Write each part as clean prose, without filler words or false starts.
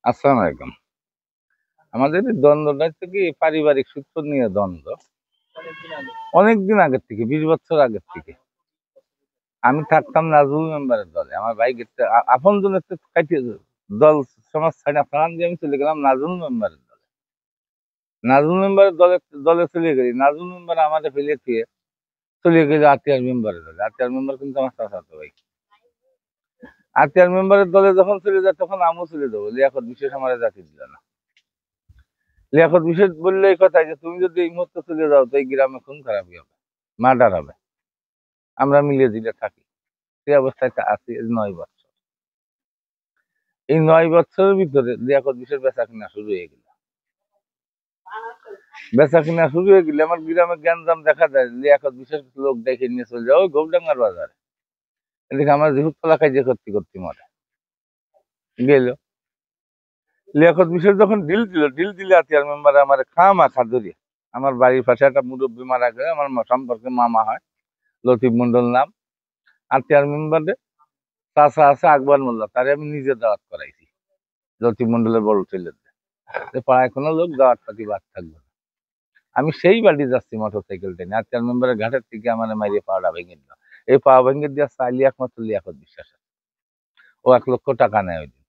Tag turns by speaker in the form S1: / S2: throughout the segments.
S1: আসসালামু আলাইকুম। আমাদের এই দ্বন্দ্বটা হচ্ছে কি পারিবারিক সূত্র নিয়ে দ্বন্দ্ব। অনেকদিন আগের থেকে ২০ বছর আগের থেকে। আমি থাকতাম নাজমুল মেম্বারের দলে। আমার ভাই গেছে আপনজনের তো কাটিয়ে দল সমাজ ছাইড়া ফালান দিয়ে আমি চলে গেলাম নাজমুল মেম্বারের দলে। নাজমুল মেম্বারের দলে দলে চলে গেলি। নাজমুল মেম্বার আমাদের ফেলে দিয়ে চলে গেল আতিয়ার মেম্বারের দলে। আতিয়ার মেম্বার কিন্তু আমার চাচাতো ভাই। আতিয়ার মেম্বারের দলে যখন চলে যায় তখন আমিও চলে যাবো। লিয়াকত বিশেষ আমারে জাতি দিল না। লিয়াকত বিশেষ বললে এই কথা যে তুমি যদি এই মুহূর্তে চলে যাও তো এই গ্রামে খুন খারাপই হবে, মার্ডার হবে। আমরা মিলিয়ে দিলে থাকি। সেই অবস্থায় আছি ৯ বছর। এই ৯ বছরের ভিতরে লিয়াকত বিশেষ বেচা কিনা শুরু হয়ে গেল। বেচা কিনা শুরু হয়ে গেলে আমার গ্রামে গ্যাঞ্জাম দেখা যায়। লিয়াকত বিশেষ লোক দেখে নিয়ে চলে যায় ওই গৌডাঙ্গার বাজারে। এদিকে আমার যেহুত ফলা কাজে করতে করতে মরে গেল। লিয়াকত বিশেষ যখন ডিল দিলে আতিয়ার মেম্বার আমার খামাখা ধরিয়ে আমার বাড়ির পাশে একটা মুরব্বী মারা গেলে আমার সম্পর্কে মামা হয়, লতিফ মন্ডল নাম। আতিয়ার মেম্বারে চাচা আছে আকবর মোল্লা, তারে আমি নিজে দাওয়াত করাইছি। লতিফ মন্ডলের বড় ছেলেদের পাড়ায় কোনো লোক দাওয়াত পাতি বাদ থাকবে না। আমি সেই বাড়ি যাচ্ছি মোটর সাইকেল টেনে, আতিয়ার মেম্বারের ঘাটের থেকে আমার মাইরে পাওয়াটা ভেঙে দিল। এই পাওয়া ভেঙে দিয়ে চাইলি একমাত্র লিয়াকত বিশ্বাস আছে। ও ১ লক্ষ টাকা নেয় ওই দিন।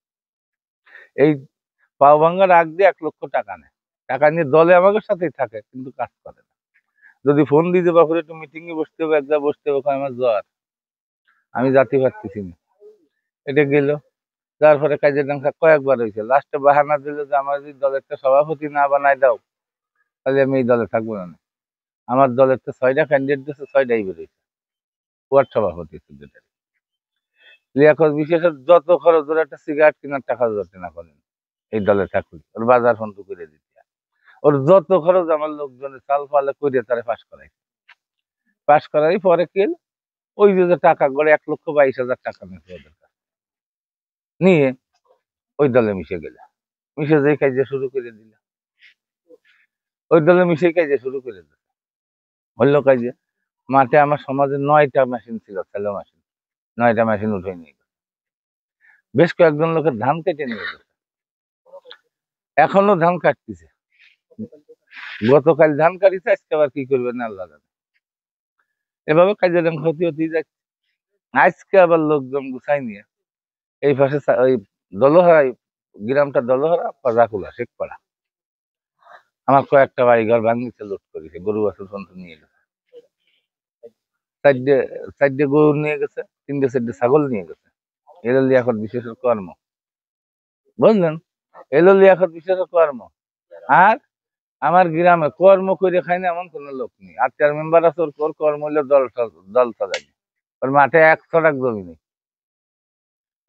S1: এই পাও ভাঙ্গার আগ দিয়ে ১ লক্ষ টাকা নেয়। টাকা নিয়ে দলে আমাকে সাথেই থাকে কিন্তু কাজ করে না। যদি ফোন দিয়ে যে বাপুরে একটু মিটিং এ বসতে হবে, এক জায়গায় বসতে হবে, আমার জ্বর, আমি যাতে পারতেছি না। এটা গেল। তারপরে কাজের ডাঙ্গা কয়েকবার হয়েছে। লাস্টে বাহানা দিল যে আমার যদি দলের সভাপতি না বানাই দাও তাহলে আমি এই দলে থাকবো না। আমার দলের তো ৬টা ক্যান্ডিডেট দিচ্ছে, ৬টাই বেরোইছে। ওয়ার্ড সভাপতি সেক্রেটারি। লিয়াকত বিশেষের যত খরচ ওর একটা সিগারেট কেনার টাকা জোটে না করেন এই দলে থাকলে, ওর বাজার ফোন করে দিতে। ওর যত খরচ আমার লোকজনের চাল ফালে করে তারা পাশ করাই। পাশ করারই পরে কি ওই যে টাকা গড়ে ১,২২,০০০ টাকা নিয়েছে ওদের কাছে, নিয়ে ওই দলে মিশে গেল। মিশে যে কাজে শুরু করে দিল। ওই দলে মিশে কাজে শুরু করে দিল। হইল কাজে মাঠে আমার সমাজে ৯টা মেশিন ছিল, সেলো মেশিন। ৯টা মেশিন উঠে নিয়ে গেছে। বেশ কয়েকজন লোকের ধান কেটে নিয়ে গেছে। এখনো ধান কাটতেছে। গতকাল ধান কাটিছে, আজকে আবার কি করবে না আল্লাহ জানে। এভাবে কাজের ক্ষতি হতেই যাচ্ছে। আজকে আবার লোকজন গুছাই নিয়ে এই পাশে ওই দলহারা, গ্রামটা দলহারা রাকুলা শেখপাড়া, আমার কয়েকটা বাড়িঘর ভাঙিছে, লুট করেছে, গরু বাছুর পর্যন্ত নিয়ে গেছে। ৪টে গরু নিয়ে গেছে, ৩টে-৪টে ছাগল নিয়ে গেছে। এলো লিয়াকত বিশেষের কর্ম, বুঝলেন? এলো লিয়াকত বিশেষের কর্ম। আর আমার গ্রামে কর্ম করে খাই না এমন কোন লোক নেই। আত্মীয় মেম্বার আছে, ওর কর্ম হইলো দল চালাই। ওর মাঠে ১ ছটাক জমি নেই।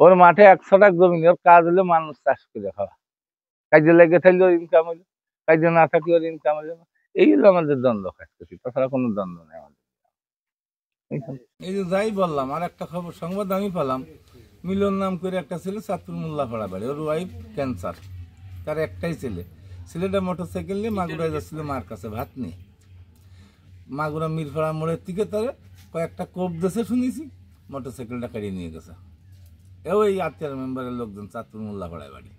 S1: ওর মাঠে ১ ছটাক জমি নেই। ওর কাজ হলো মানুষ চাষ করে খাওয়া। কাজে লেগে থাকলে ওর ইনকাম হইলো, কাজে না থাকলে ওর ইনকাম হইলো না। এই হলো আমাদের দ্বন্দ্ব কাজকরি, তাছাড়া কোনো দ্বন্দ্ব নেই আমাদের। এই যে যাই বললাম, আর একটা খবর সংবাদ আমি পেলাম, মিলন নাম করে একটা ছেলে চাঁদপুর মোল্লাপাড়া বাড়ি, ওর ওয়াইফ ক্যান্সার, তার একটাই ছেলে। ছেলেটা মোটর সাইকেল নিয়ে মাগুরায় যাচ্ছিল মার কাছে ভাত নিয়ে। মাগুরা মিরপাড়া মোড়ের থেকে তারে কয়েকটা কোপ দেশে শুনেছি, মোটর সাইকেলটা কাটিয়ে নিয়ে গেছে। ওই আত্মীয় মেম্বারের লোকজন চাঁদপুর মোল্লাপাড়ায় বাড়ি।